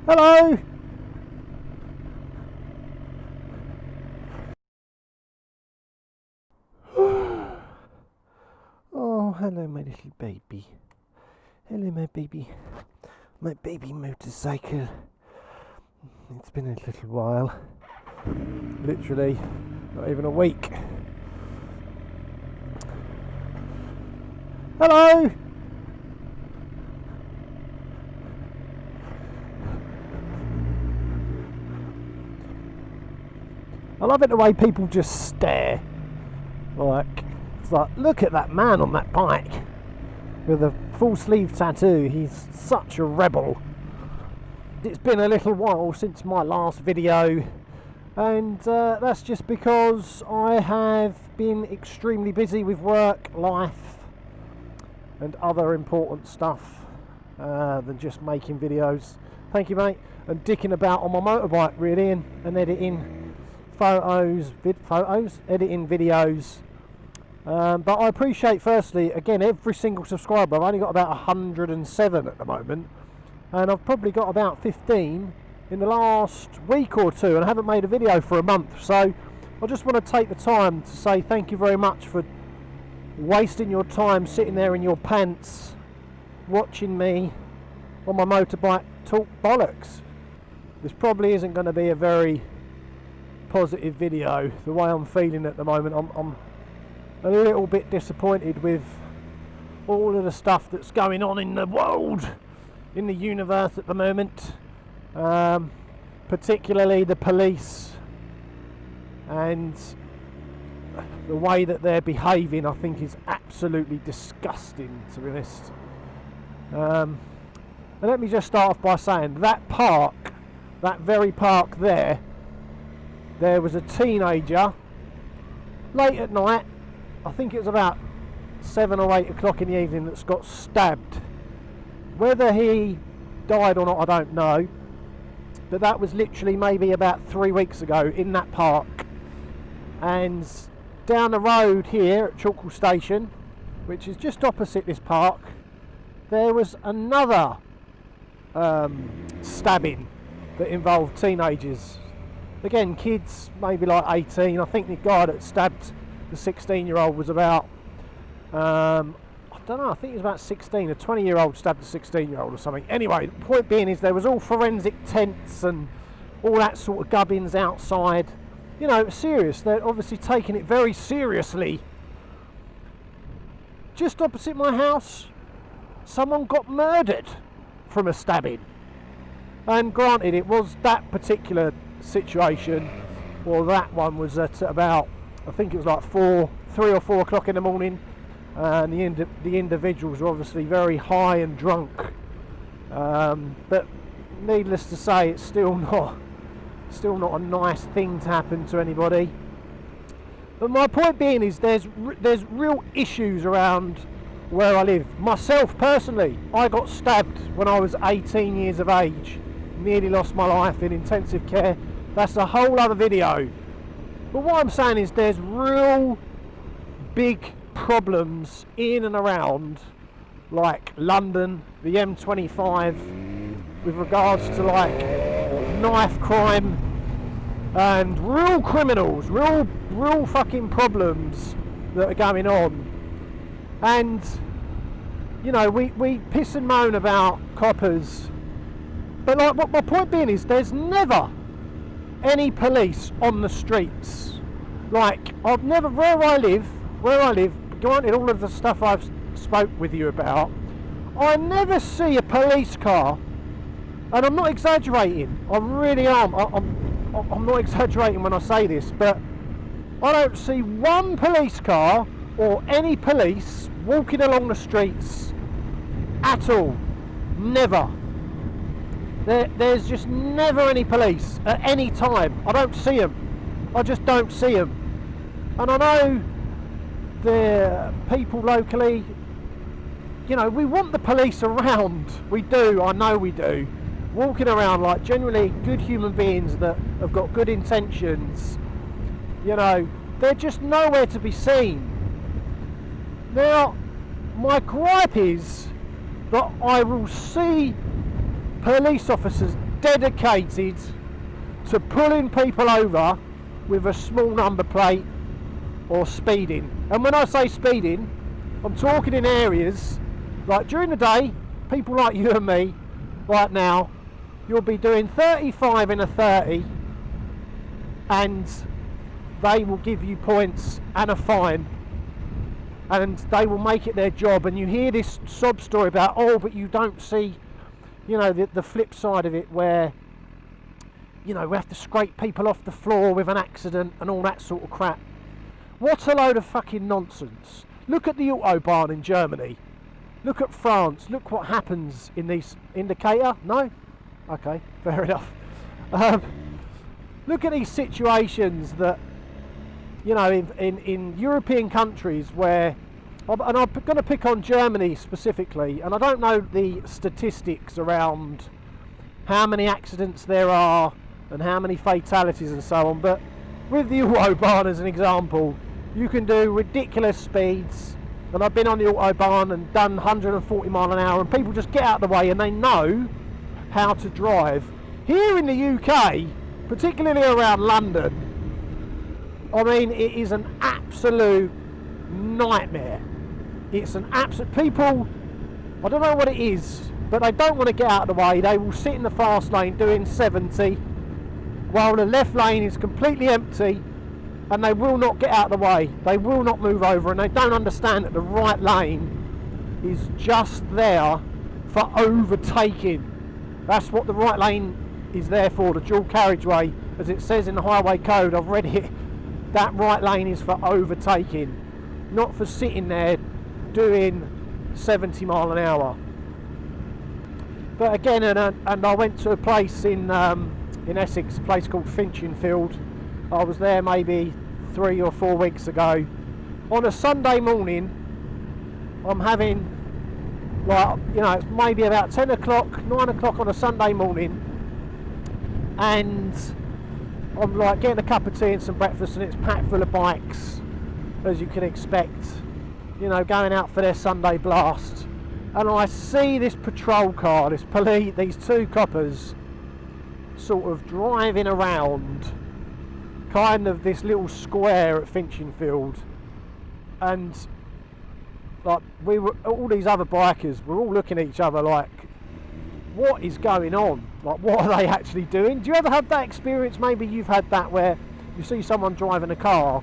Hello! Oh, hello my little baby. Hello my baby. My baby motorcycle. It's been a little while. Literally, not even a week. Hello! I love it the way people just stare. It's like, look at that man on that bike with a full sleeve tattoo. He's such a rebel. It's been a little while since my last video, and that's just because I have been extremely busy with work, life, and other important stuff than just making videos. Thank you, mate. And dicking about on my motorbike, really, and editing editing videos. But I appreciate, firstly, again, every single subscriber. I've only got about 107 at the moment, and I've probably got about 15 in the last week or two, and I haven't made a video for a month. So I just want to take the time to say thank you very much for wasting your time sitting there in your pants watching me on my motorbike talk bollocks. This probably isn't going to be a very positive video. The way I'm feeling at the moment, I'm a little bit disappointed with all of the stuff that's going on in the world, in the universe at the moment, particularly the police and the way that they're behaving. I think is absolutely disgusting, to be honest. And let me just start off by saying that park, that very park there was a teenager late at night, I think it was about 7 or 8 o'clock in the evening, that's got stabbed. Whether he died or not, I don't know, but that was literally maybe about 3 weeks ago in that park. And down the road here at Chalkle Station, which is just opposite this park, there was another stabbing that involved teenagers. Again, kids maybe like 18. I think the guy that stabbed the 16-year-old was about, I don't know, I think he was about 16. A 20-year-old stabbed a 16-year-old or something. Anyway, the point being is there was all forensic tents and all that sort of gubbins outside. You know, serious. They're obviously taking it very seriously. Just opposite my house, someone got murdered from a stabbing. And granted, it was that particular situation, well, that one was at about, I think it was like 3 or 4 o'clock in the morning, and the individuals were obviously very high and drunk. But needless to say, it's still not a nice thing to happen to anybody. But my point being is there's real issues around where I live. Myself personally, I got stabbed when I was 18 years of age. Nearly lost my life in intensive care. That's a whole other video. But what I'm saying is there's real big problems in and around, like London, the M25, with regards to like knife crime and real criminals, real fucking problems that are going on. And you know, we piss and moan about coppers, but like, what my point being is there's never any police on the streets. Like, I've never, where I live, granted all of the stuff I've spoke with you about, I never see a police car, and I'm not exaggerating, I really am, I'm not exaggerating when I say this, but I don't see one police car or any police walking along the streets at all. Never. There's just never any police at any time. I don't see them. I just don't see them. And I know the people locally, you know, we want the police around. We do, I know we do. Walking around like generally good human beings that have got good intentions. You know, they're just nowhere to be seen. Now, my gripe is that I will see police officers dedicated to pulling people over with a small number plate or speeding. And when I say speeding, I'm talking in areas like during the day, people like you and me right now, you'll be doing 35 in a 30 and they will give you points and a fine, and they will make it their job. And you hear this sob story about, oh, but you don't see, you know, the flip side of it, where, you know, we have to scrape people off the floor with an accident and all that sort of crap. What a load of fucking nonsense. Look at the Autobahn in Germany. Look at France. Look what happens in these. Indicator? No? Okay, fair enough. Look at these situations that, you know, in European countries where, and I'm going to pick on Germany specifically, and I don't know the statistics around how many accidents there are and how many fatalities and so on, but with the Autobahn as an example, you can do ridiculous speeds, and I've been on the Autobahn and done 140 mile an hour, and people just get out of the way and they know how to drive. Here in the UK, particularly around London, I mean, it is an absolute nightmare. It's an absolute... People, I don't know what it is, but they don't want to get out of the way. They will sit in the fast lane doing 70 while the left lane is completely empty, and they will not get out of the way. They will not move over, and they don't understand that the right lane is just there for overtaking. That's what the right lane is there for, the dual carriageway, as it says in the highway code. I've read it. That right lane is for overtaking, not for sitting there doing 70 mile an hour. But again, and I went to a place in Essex, a place called Finchinfield. I was there maybe 3 or 4 weeks ago. On a Sunday morning, I'm having, like, you know, it's maybe about 10 o'clock, 9 o'clock on a Sunday morning, and I'm like getting a cup of tea and some breakfast, and it's packed full of bikes, as you can expect, you know, going out for their Sunday blast. And I see this patrol car, these two coppers, sort of driving around kind of this little square at Finchinfield, and like all these other bikers were all looking at each other like, what is going on? Like, what are they actually doing? Do you ever have that experience? Maybe you've had that, where you see someone driving a car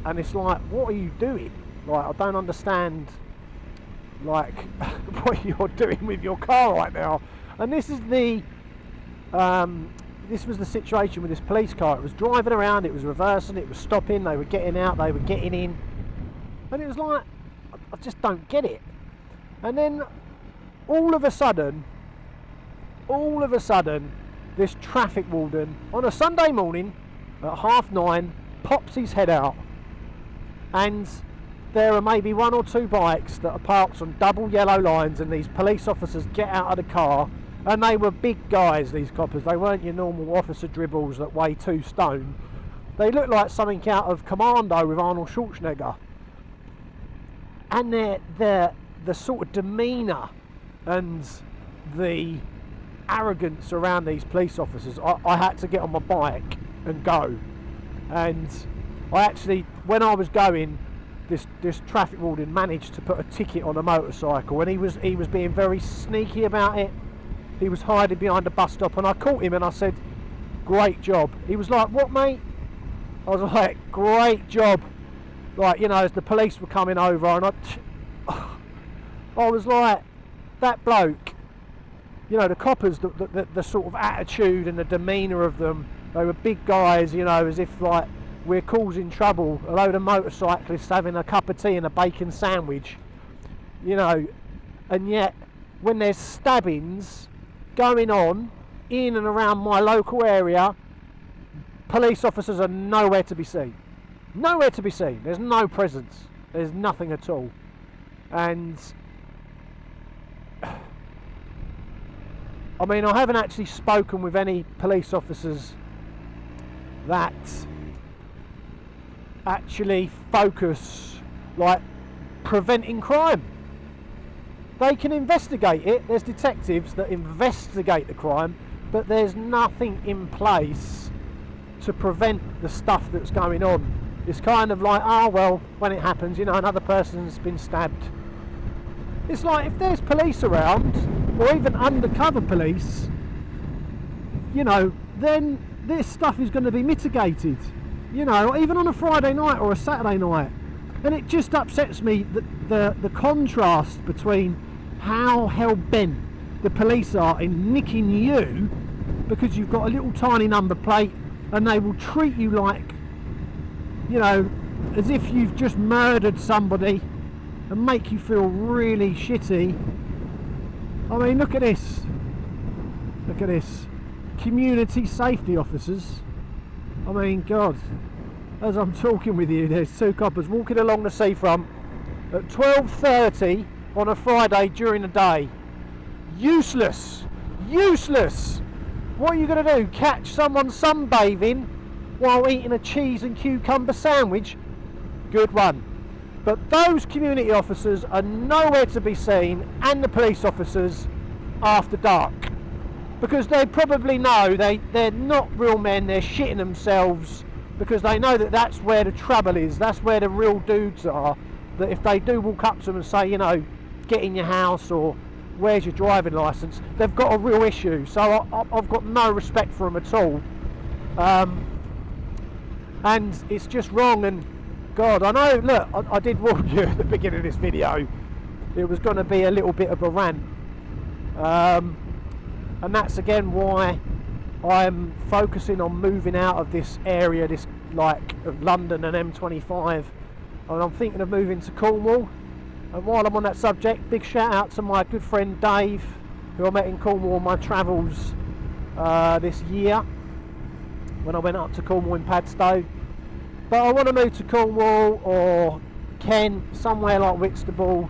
and it's like, what are you doing? Like, I don't understand, like, what you're doing with your car right now. And this is the this was the situation with this police car. It was driving around, it was reversing, it was stopping, they were getting out, they were getting in, and it was like, I just don't get it. And then all of a sudden, this traffic warden on a Sunday morning at 9:30 pops his head out, and there are maybe 1 or 2 bikes that are parked on double yellow lines, and these police officers get out of the car, and they were big guys, these coppers. They weren't your normal officer dribbles that weigh 2 stone. They looked like something out of Commando with Arnold Schwarzenegger. And the sort of demeanour and the arrogance around these police officers, I had to get on my bike and go. And I actually, when I was going, this traffic warden managed to put a ticket on a motorcycle, and he was being very sneaky about it. He was hiding behind a bus stop, and I caught him and I said, great job. He was like, what, mate? I was like, great job. Like, you know, as the police were coming over, and I was like, that bloke, you know, the coppers, the sort of attitude and the demeanour of them, they were big guys, you know, as if like we're causing trouble, a load of motorcyclists having a cup of tea and a bacon sandwich, you know. And yet when there's stabbings going on in and around my local area, police officers are nowhere to be seen. Nowhere to be seen. There's no presence. There's nothing at all. And I mean, I haven't actually spoken with any police officers that actually focus, like, preventing crime. They can investigate it. There's detectives that investigate the crime, but there's nothing in place to prevent the stuff that's going on. It's kind of like, oh well, when it happens, you know, another person's been stabbed. It's like, if there's police around, or even undercover police, you know, then this stuff is going to be mitigated, you know, even on a Friday night or a Saturday night. And it just upsets me that the contrast between how hell-bent the police are in nicking you because you've got a little tiny number plate, and they will treat you like, you know, as if you've just murdered somebody and make you feel really shitty. I mean, look at this. Look at this. Community safety officers. I mean, God. As I'm talking with you, there's two coppers walking along the seafront at 12:30 on a Friday during the day. Useless. Useless. What are you going to do? Catch someone sunbathing while eating a cheese and cucumber sandwich? Good one. But those community officers are nowhere to be seen, and the police officers, after dark. Because they probably know they're not real men, they're shitting themselves, because they know that that's where the trouble is, that's where the real dudes are. That if they do walk up to them and say, you know, get in your house, or where's your driving licence, they've got a real issue. So I've got no respect for them at all. And it's just wrong. And God, I know, look, I did warn you at the beginning of this video, it was going to be a little bit of a rant. And that's again why I'm focusing on moving out of this area, this like of London and M25, and I'm thinking of moving to Cornwall. And while I'm on that subject, big shout out to my good friend Dave, who I met in Cornwall on my travels this year when I went up to Cornwall in Padstow. But I want to move to Cornwall or Kent, somewhere like Whitstable,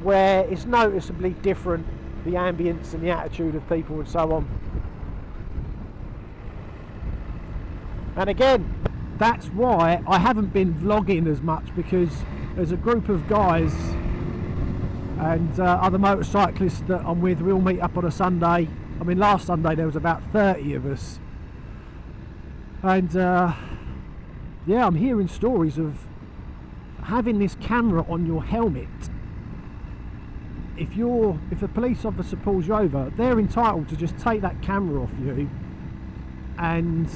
where it's noticeably different, the ambience and the attitude of people and so on. And again, that's why I haven't been vlogging as much, because there's a group of guys and other motorcyclists that I'm with. We all meet up on a Sunday. I mean, last Sunday there was about 30 of us, and yeah, I'm hearing stories of having this camera on your helmet. If a police officer pulls you over, they're entitled to just take that camera off you and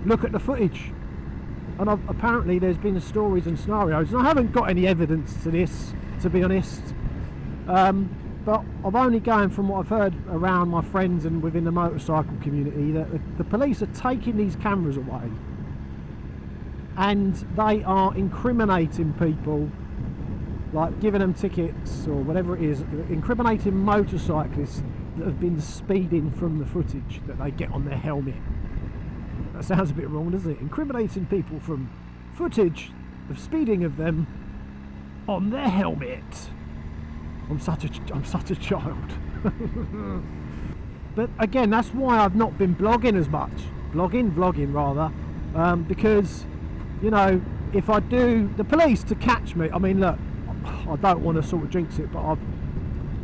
look at the footage. And apparently there's been stories and scenarios, and I haven't got any evidence to this, to be honest, but I've only going from what I've heard around my friends and within the motorcycle community, that the police are taking these cameras away and they are incriminating people, like giving them tickets or whatever it is, incriminating motorcyclists that have been speeding from the footage that they get on their helmet. That sounds a bit wrong, doesn't it? Incriminating people from footage of speeding of them on their helmet. I'm such a child. But again, that's why I've not been blogging as much. Vlogging rather, because, you know, if I do, the police to catch me, I mean, look, I don't want to sort of jinx it, but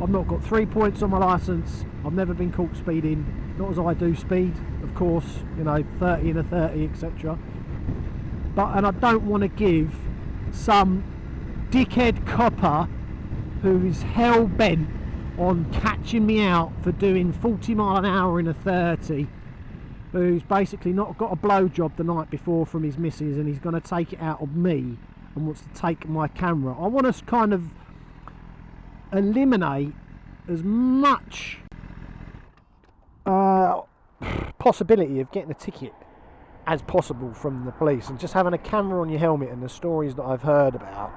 I've not got 3 points on my licence. I've never been caught speeding, not as I do speed, of course, you know, 30 and a 30, etc. And I don't want to give some dickhead copper who is hell-bent on catching me out for doing 40 mile an hour in a 30, who's basically not got a blowjob the night before from his missus, and he's going to take it out of me and wants to take my camera. I want to kind of eliminate as much possibility of getting a ticket as possible from the police, and just having a camera on your helmet, and the stories that I've heard about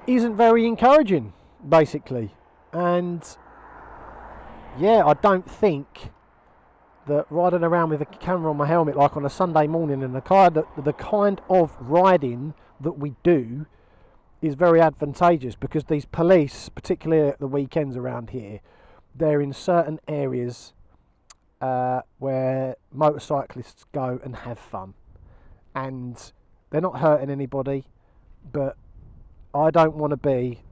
isn't very encouraging, basically. And yeah, I don't think that riding around with a camera on my helmet like on a Sunday morning, and the kind of riding that we do, is very advantageous, because these police, particularly at the weekends around here, they're in certain areas where motorcyclists go and have fun, and they're not hurting anybody, but I don't want to be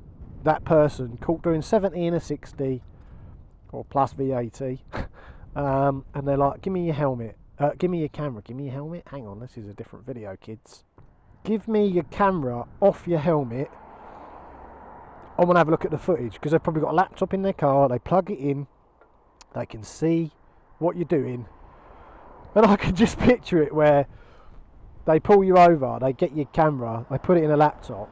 that person caught doing 70 in a 60 or plus VAT. And they're like, give me your helmet, give me your camera, give me your helmet. Hang on, this is a different video, kids. Give me your camera off your helmet. I want to have a look at the footage, because they've probably got a laptop in their car, they plug it in, they can see what you're doing. And I can just picture it where they pull you over, they get your camera, they put it in a laptop,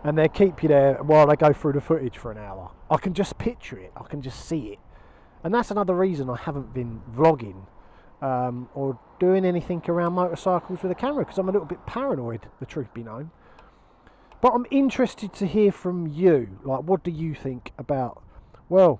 and they keep you there while they go through the footage for an hour. I can just picture it, I can just see it. And that's another reason I haven't been vlogging or doing anything around motorcycles with a camera, because I'm a little bit paranoid, the truth be known. But I'm interested to hear from you. Like, what do you think about, well,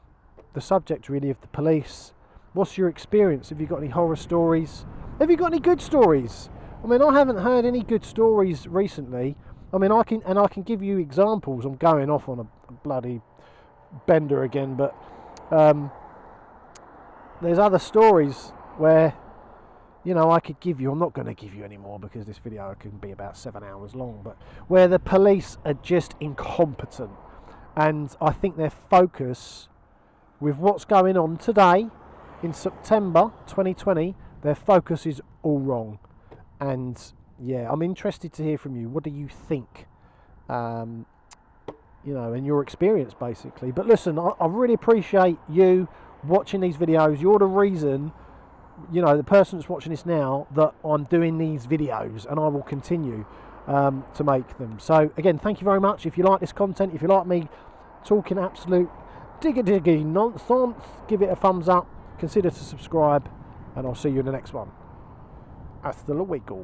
the subject really of the police? What's your experience? Have you got any horror stories? Have you got any good stories? I mean, I haven't heard any good stories recently. I mean, I can give you examples. I'm going off on a bloody bender again, but there's other stories where, you know, I could give you, I'm not going to give you any more because this video can be about 7 hours long, but where the police are just incompetent. And I think their focus with what's going on today in September 2020, their focus is all wrong. And yeah, I'm interested to hear from you. What do you think? You know, in your experience, basically. But listen, I really appreciate you watching these videos. You're the reason, you know, the person that's watching this now, that I'm doing these videos, and I will continue to make them. So again, thank you very much. If you like this content, if you like me talking absolute diggy nonsense, give it a thumbs up, consider to subscribe, and I'll see you in the next one. Hasta luego.